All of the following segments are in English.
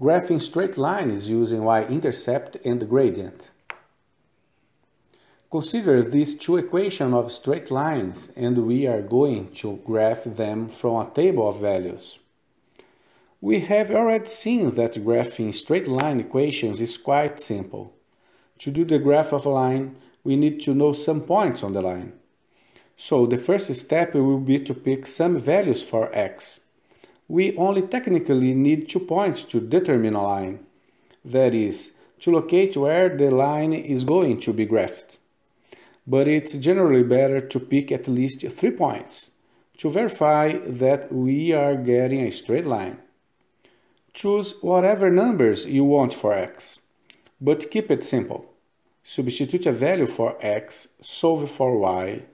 Graphing straight lines using y-intercept and gradient. Consider these two equations of straight lines and we are going to graph them from a table of values. We have already seen that graphing straight line equations is quite simple. To do the graph of a line, we need to know some points on the line. So the first step will be to pick some values for x. We only technically need 2 points to determine a line. That is, to locate where the line is going to be graphed. But it's generally better to pick at least 3 points to verify that we are getting a straight line. Choose whatever numbers you want for x, but keep it simple. Substitute a value for x, solve for y,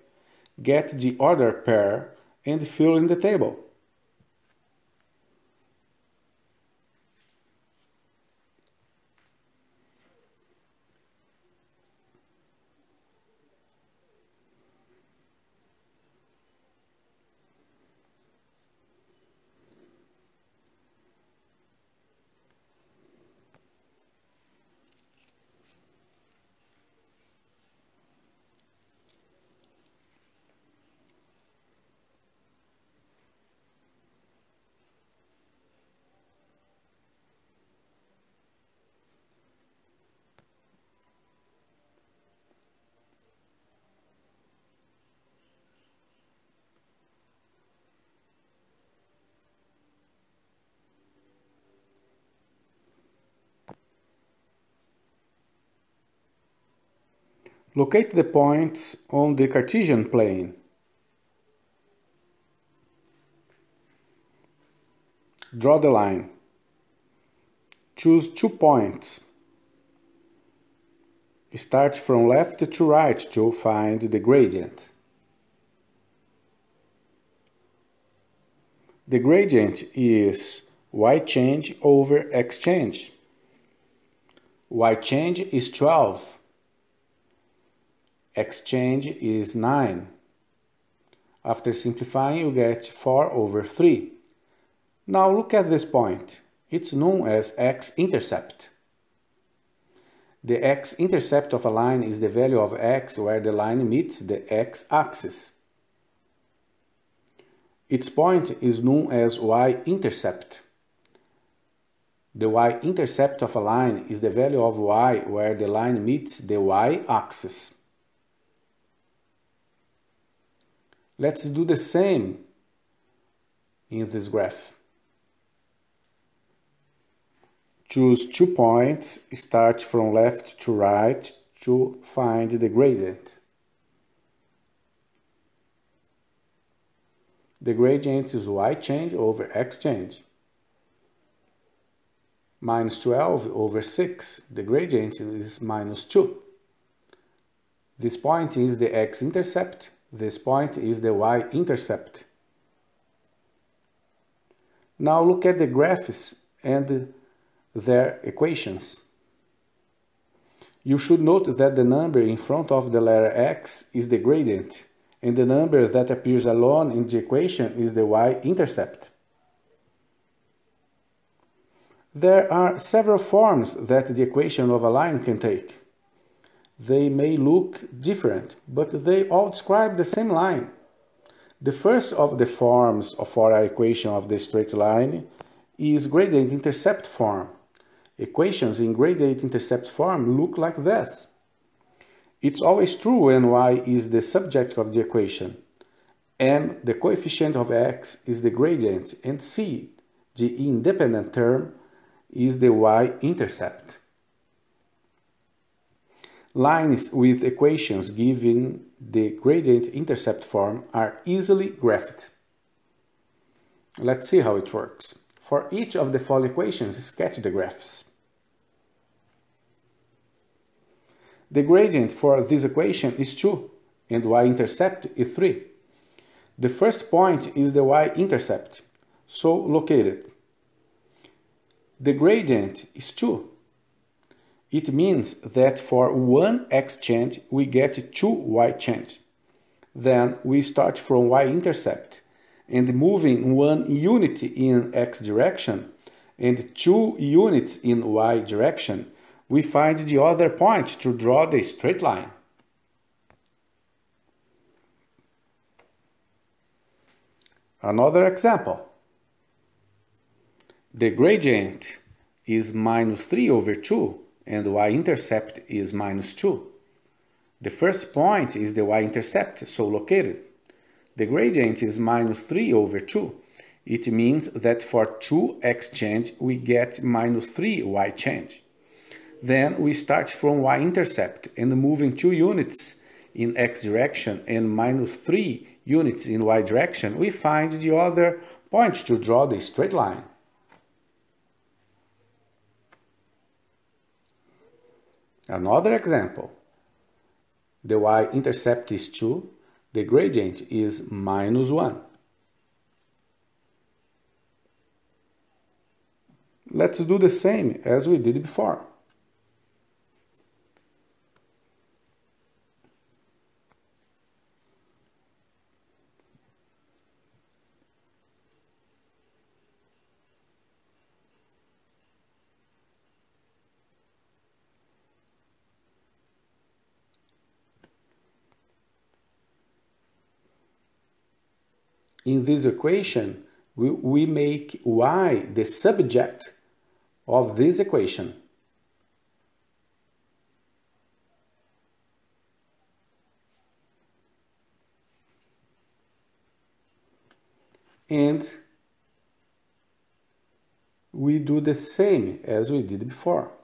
get the order pair, and fill in the table. Locate the points on the Cartesian plane. Draw the line. Choose 2 points. Start from left to right to find the gradient. The gradient is y change over x change. Y change is 12. X change is 9. After simplifying, you get 4 over 3. Now look at this point. It's known as x-intercept. The x-intercept of a line is the value of x where the line meets the x-axis. Its point is known as y-intercept. The y-intercept of a line is the value of y where the line meets the y-axis. Let's do the same in this graph. Choose 2 points, start from left to right to find the gradient. The gradient is y change over x change. Minus 12 over 6, the gradient is minus 2. This point is the x-intercept. This point is the y-intercept. Now look at the graphs and their equations. You should note that the number in front of the letter x is the gradient, and the number that appears alone in the equation is the y-intercept. There are several forms that the equation of a line can take. They may look different, but they all describe the same line. The first of the forms for our equation of the straight line is gradient-intercept form. Equations in gradient-intercept form look like this. It's always true when y is the subject of the equation, m, the coefficient of x, is the gradient, and c, the independent term, is the y-intercept. Lines with equations given the gradient-intercept form are easily graphed. Let's see how it works. For each of the following equations, sketch the graphs. The gradient for this equation is 2 and y-intercept is 3. The first point is the y-intercept, so locate it. The gradient is 2. It means that for one x change, we get 2 y change. Then we start from y-intercept, and moving one unit in x direction, and 2 units in y direction, we find the other point to draw the straight line. Another example. The gradient is minus 3 over 2 and y-intercept is minus 2. The first point is the y-intercept, so located. The gradient is minus 3 over 2. It means that for 2x change we get minus 3 y change. Then we start from y-intercept and moving 2 units in x direction and minus 3 units in y direction, we find the other point to draw the straight line. Another example. The y-intercept is 2, the gradient is minus 1. Let's do the same as we did before. In this equation, we make y the subject of this equation. And we do the same as we did before.